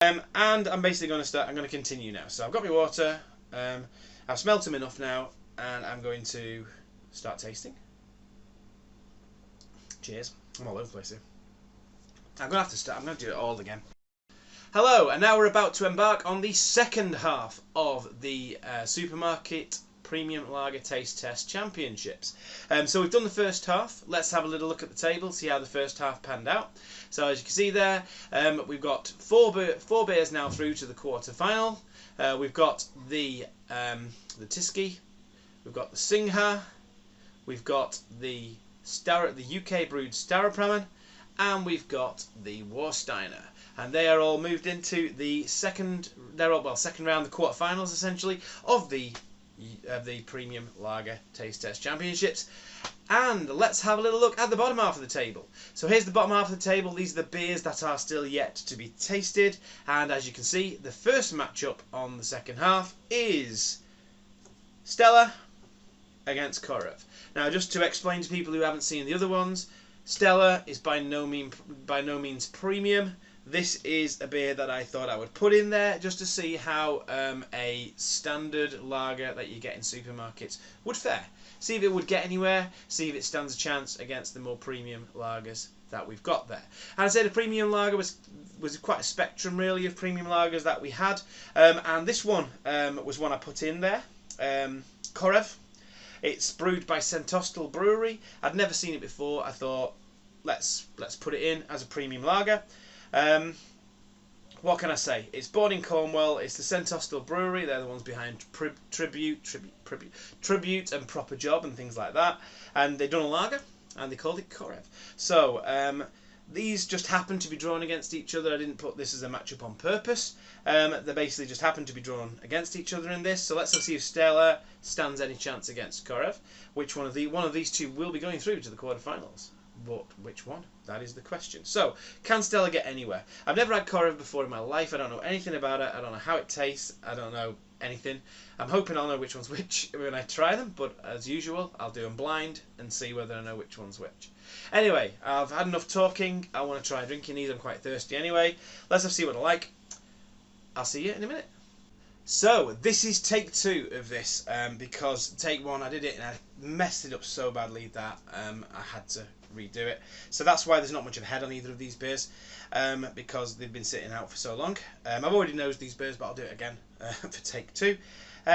And I'm basically going to start. I'm going to continue now. So I've got my water. I've smelt them enough now, and I'm going to start tasting. Cheers. I'm all over the place here. I'm going to have to start. I'm going to do it all again. Hello, and now we're about to embark on the second half of the Supermarket Premium Lager Taste Test Championships. So we've done the first half. Let's have a little look at the table, see how the first half panned out. So as you can see there, we've got four beers now through to the quarter final. We've got the Tyskie, we've got the Singha, we've got the UK brewed Staropramen, and we've got the Warsteiner. And they are all moved into the second round, the quarterfinals essentially of the Premium Lager Taste Test Championships. And let's have a little look at the bottom half of the table. So here's the bottom half of the table. These are the beers that are still yet to be tasted. And as you can see, the first matchup on the second half is Stella against Korev. Now, just to explain to people who haven't seen the other ones, Stella is by no means premium. This is a beer that I thought I would put in there just to see how a standard lager that you get in supermarkets would fare. See if it would get anywhere, see if it stands a chance against the more premium lagers that we've got there. And I'd say the premium lager was quite a spectrum really of premium lagers that we had. And this one was one I put in there, Korev. It's brewed by Centostal Brewery. I'd never seen it before. I thought, let's put it in as a premium lager. What can I say? It's born in Cornwall. It's the Centostal Brewery. They're the ones behind Tribute and Proper Job and things like that. And they've done a lager, and they called it Korev. So these just happened to be drawn against each other. I didn't put this as a matchup on purpose. They basically just happened to be drawn against each other in this. So let's see if Stella stands any chance against Korev. Which one of these two will be going through to the quarterfinals? But which one? That is the question. So, can Stella get anywhere? I've never had Korev before in my life. I don't know anything about it. I don't know how it tastes. I don't know anything. I'm hoping I'll know which one's which when I try them, but as usual, I'll do them blind and see whether I know which one's which. Anyway, I've had enough talking. I want to try drinking these. I'm quite thirsty anyway. Let's see what I like. I'll see you in a minute. So, this is take 2 of this, because take 1 I did it and I messed it up so badly that I had to redo it. So that's why there's not much of a head on either of these beers, because they've been sitting out for so long. I've already nosed these beers, but I'll do it again for take 2.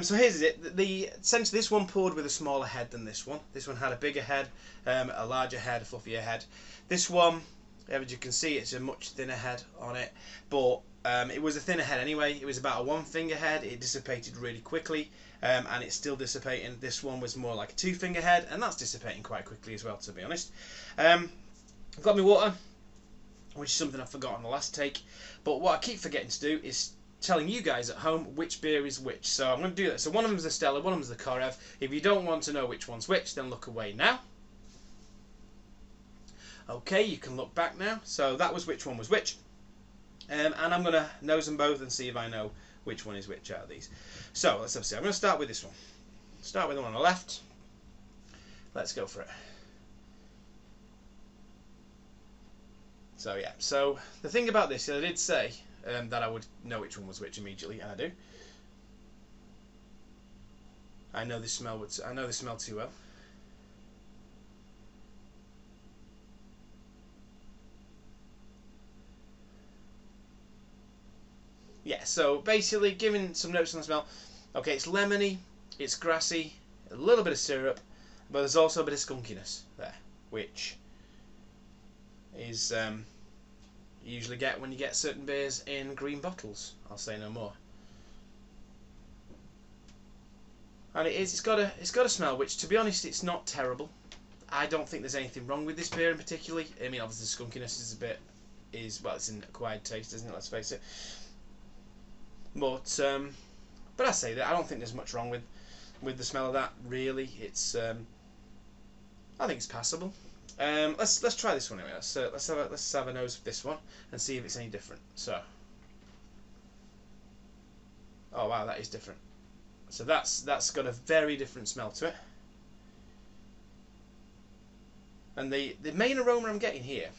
So here's it. Essentially this one poured with a smaller head than this one. This one had a bigger head, a larger head, a fluffier head. This one, as you can see, it's a much thinner head on it, but it was a thinner head anyway. It was about a 1-finger head. It dissipated really quickly, and it's still dissipating. This one was more like a 2-finger head, and that's dissipating quite quickly as well, to be honest. I've got my water, which is something I forgot on the last take, but what I keep forgetting to do is telling you guys at home which beer is which. So I'm going to do that. So one of them is the Stella, one of them is the Korev. If you don't want to know which one's which, then look away now. Okay, you can look back now. So that was which one was which. And I'm going to nose them both and see if I know which one is which out of these. So let's have a see. I'm going to start with this one. Start with the one on the left. Let's go for it. So yeah, so the thing about this, I did say that I would know which one was which immediately, and I do. I know this smell too well. Yeah, so basically giving some notes on the smell. Okay, it's lemony, it's grassy, a little bit of syrup, but there's also a bit of skunkiness there, which is you usually get when you get certain beers in green bottles. I'll say no more. And it's got a smell which, to be honest, it's not terrible. I don't think there's anything wrong with this beer in particular. I mean, obviously the skunkiness well, it's an acquired taste, isn't it? Let's face it. But I say that I don't think there's much wrong with the smell of that. Really, it's I think it's passable. Let's try this one anyway. Let's have a nose of this one and see if it's any different. So, oh wow, that is different. So that's got a very different smell to it. And the main aroma I'm getting here,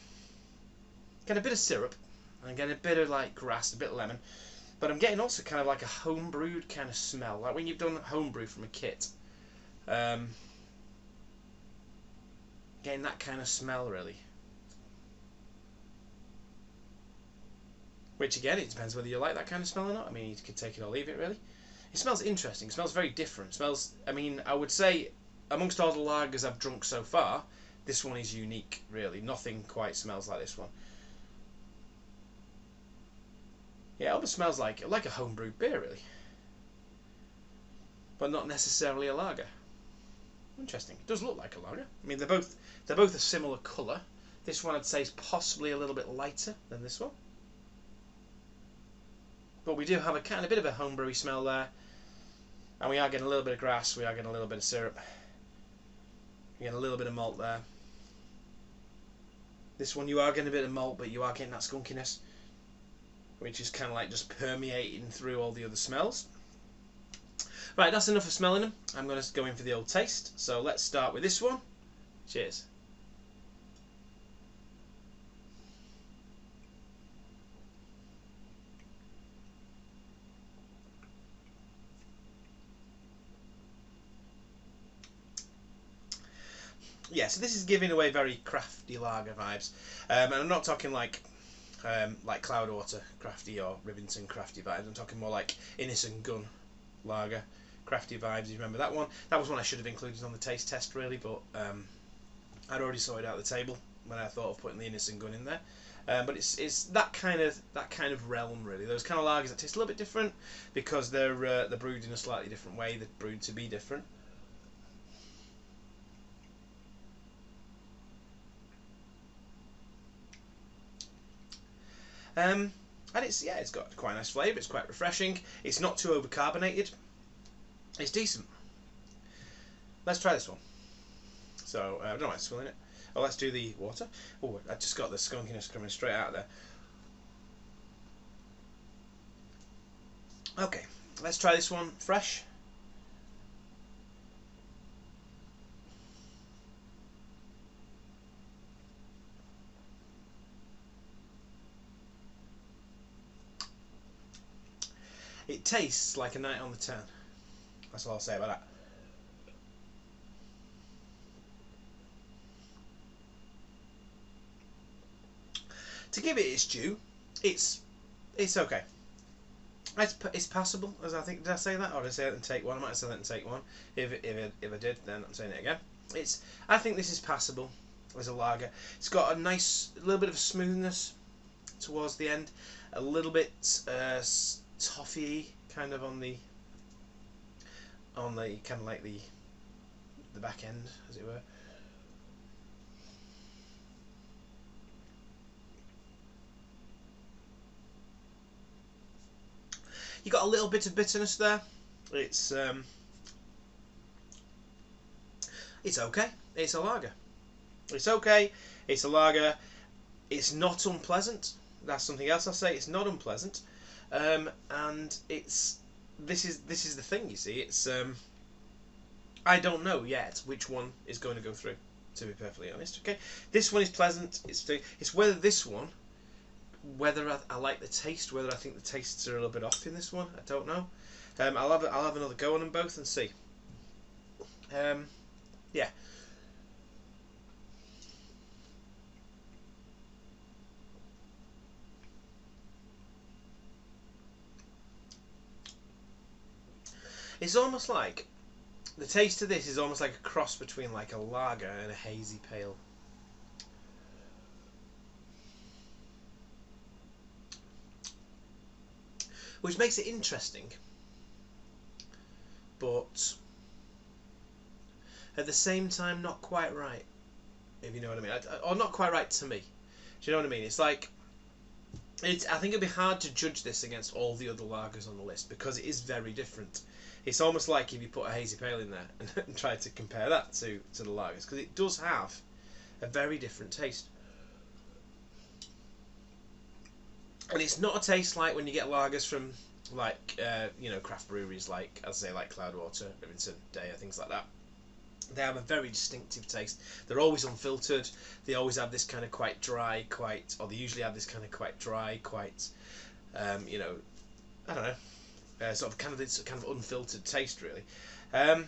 get a bit of syrup, I'm getting a bit of like grass, a bit of lemon, but I'm getting also kind of like a home-brewed kind of smell, like when you've done homebrew from a kit. Getting that kind of smell really. Which again, it depends whether you like that kind of smell or not. I mean, you could take it or leave it really. It smells interesting. It smells very different. It smells. I mean, I would say amongst all the lagers I've drunk so far, this one is unique. Really, nothing quite smells like this one. Yeah, it almost smells like a homebrewed beer really, but not necessarily a lager. Interesting. It does look like a lager. I mean, they're both a similar colour. This one I'd say is possibly a little bit lighter than this one. But we do have a kind of bit of a homebrewy smell there. And we are getting a little bit of grass, we are getting a little bit of syrup. We're getting a little bit of malt there. This one you are getting a bit of malt, but you are getting that skunkiness, which is kind of like just permeating through all the other smells. Right, that's enough of smelling them. I'm going to go in for the old taste. So let's start with this one. Cheers. Yeah, so this is giving away very crafty lager vibes, and I'm not talking like Cloudwater crafty or Rivington crafty vibes. I'm talking more like Innocent Gun lager crafty vibes. You remember that one? That was one I should have included on the taste test really, but I'd already sorted out the table when I thought of putting the Innocent Gun in there. But it's that kind of realm really. Those kind of lagers that taste a little bit different because they're brewed in a slightly different way. They're brewed to be different. And it's got quite a nice flavour. It's quite refreshing. It's not too overcarbonated. It's decent. Let's try this one. So I don't mind swilling it. Oh, let's do the water. Oh, I just got the skunkiness coming straight out of there. Okay, let's try this one fresh. It tastes like a night on the town. That's all I'll say about that. To give it its due, it's okay. It's passable, as I think. Did I say that, or did I say that in take one? I might have said that in take one. If I did, then I'm saying it again. I think this is passable as a lager. It's got a nice little bit of smoothness towards the end, a little bit toffee kind of on the kind of like the back end, as it were. You got a little bit of bitterness there. It's okay. It's a lager. It's okay. It's a lager. It's not unpleasant. That's something else I'll say. It's not unpleasant. And this is the thing, you see. It's I don't know yet which one is going to go through, to be perfectly honest. Okay, this one is pleasant. It's whether this one, whether I like the taste, whether I think the tastes are a little bit off in this one. I don't know. I'll have another go on them both and see. Yeah. It's almost like the taste of this is almost like a cross between like a lager and a hazy pale. Which makes it interesting, but at the same time not quite right, if you know what I mean. Or not quite right to me. Do you know what I mean? It's like, I think it'd be hard to judge this against all the other lagers on the list because it is very different. It's almost like if you put a hazy pale in there and try to compare that to the lagers, because it does have a very different taste. And it's not a taste like when you get lagers from craft breweries like, as I say, like Cloudwater, Rivington, Day, things like that. They have a very distinctive taste. They're always unfiltered. They always have this kind of quite dry, or they usually have this kind of quite dry, quite, you know, I don't know, sort of this kind of unfiltered taste really.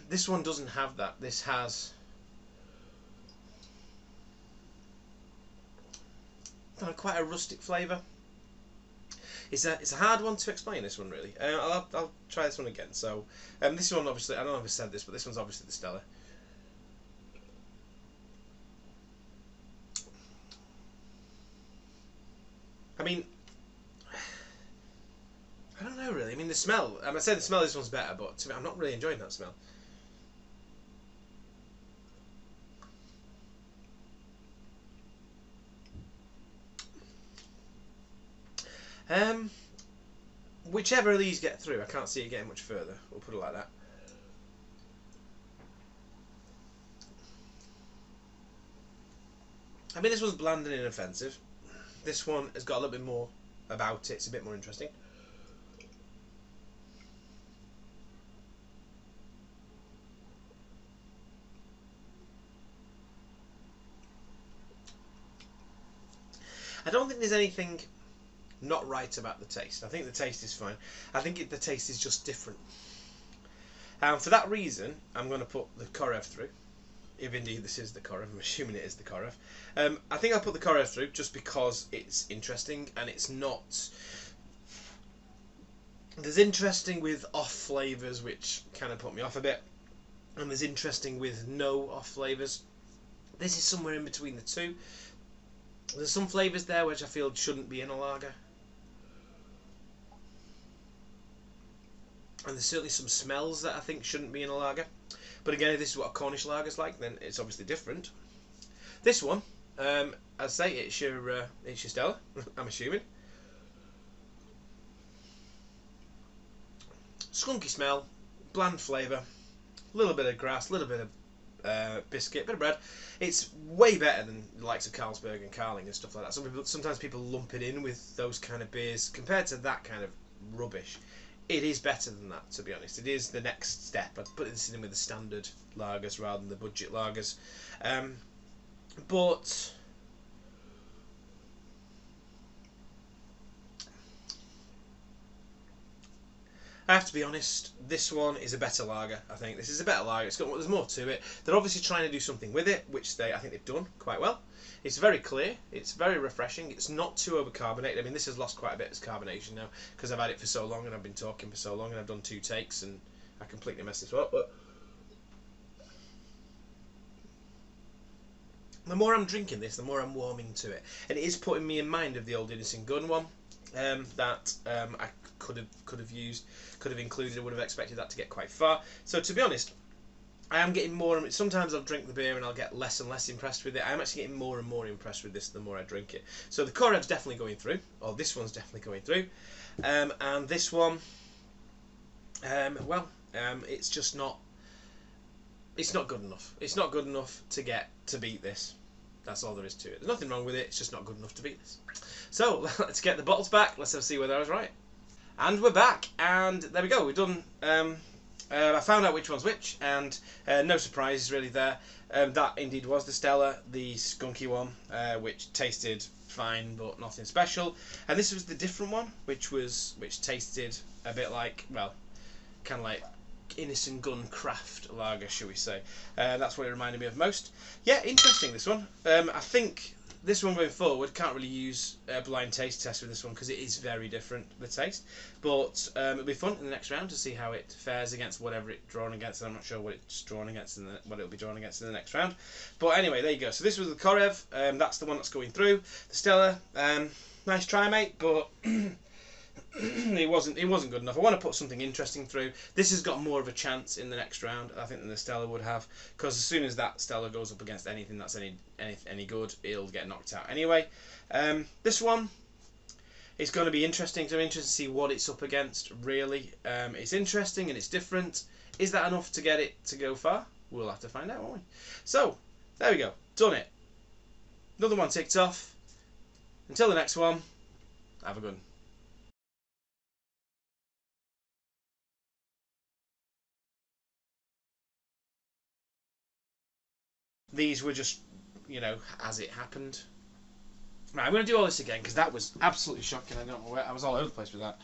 This one doesn't have that. This has quite a rustic flavour. It's a hard one to explain, this one really. I'll try this one again. So this one obviously, I don't know if I said this, but this one's obviously the Stella. I mean, I don't know really. I mean, the smell. I say the smell of this one's better, but to me, I'm not really enjoying that smell. Whichever of these get through, I can't see it getting much further. We'll put it like that. I mean, this one's bland and inoffensive. This one has got a little bit more about it. It's a bit more interesting. I don't think there's anything not right about the taste. I think the taste is fine. I think the taste is just different. For that reason, I'm going to put the Korev through. If indeed this is the Korev, I'm assuming it is the Korev. I think I'll put the Korev through just because it's interesting and it's not... There's interesting with off flavours which kind of put me off a bit, and there's interesting with no off flavours. This is somewhere in between the two. There's some flavours there which I feel shouldn't be in a lager, and there's certainly some smells that I think shouldn't be in a lager. But again, if this is what a Cornish lager's like, then it's obviously different. This one, I say it's your Stella. I'm assuming. Skunky smell, bland flavour, a little bit of grass, a little bit of biscuit, bit of bread. It's way better than the likes of Carlsberg and Carling and stuff like that. Sometimes people lump it in with those kind of beers. Compared to that kind of rubbish, it is better than that, to be honest. It is the next step. I'd put this in with the standard lagers rather than the budget lagers. But I have to be honest, this one is a better lager. I think this is a better lager. There's more to it. They're obviously trying to do something with it, which I think they've done quite well. It's very clear. It's very refreshing. It's not too overcarbonated. I mean, this has lost quite a bit of its carbonation now because I've had it for so long and I've been talking for so long and I've done 2 takes and I completely messed this up. But the more I'm drinking this, the more I'm warming to it, and it is putting me in mind of the old Innocent Gun one that I could have used, could have included. I would have expected that to get quite far. So to be honest, I am getting more. Sometimes I'll drink the beer and I'll get less and less impressed with it. I'm actually getting more and more impressed with this the more I drink it. So the Korev's definitely going through, or this one's definitely going through, and this one, it's just not. It's not good enough. It's not good enough to beat this. That's all there is to it. There's nothing wrong with it. It's just not good enough to beat this. So let's get the bottles back. Let's see whether I was right. And we're back. And there we go. We've done. I found out which one's which, and no surprises really there. That indeed was the Stella, the skunky one, which tasted fine but nothing special. And this was the different one, which tasted a bit like, well, kind of like Innocent Gun craft lager, shall we say. That's what it reminded me of most. Yeah, interesting, this one. I think this one going forward, can't really use a blind taste test with this one because it is very different, the taste. But it'll be fun in the next round to see how it fares against whatever it's drawn against. I'm not sure what it's drawn against what it'll be drawn against in the next round. But anyway, there you go. So this was the Korev. That's the one that's going through. The Stella, nice try, mate, but it wasn't good enough. I want to put something interesting through. This has got more of a chance in the next round, I think, than the Stella would have, because as soon as that Stella goes up against anything that's any good, it'll get knocked out anyway. This one is going to be interesting. I'm interested to see what it's up against, really. It's interesting and it's different. Is that enough to get it to go far? We'll have to find out, won't we? So, there we go. Done it. Another one ticked off. Until the next one, have a good one. these were just, as it happened. Right, I'm going to do all this again because that was absolutely shocking. I don't know where I was all over the place with that.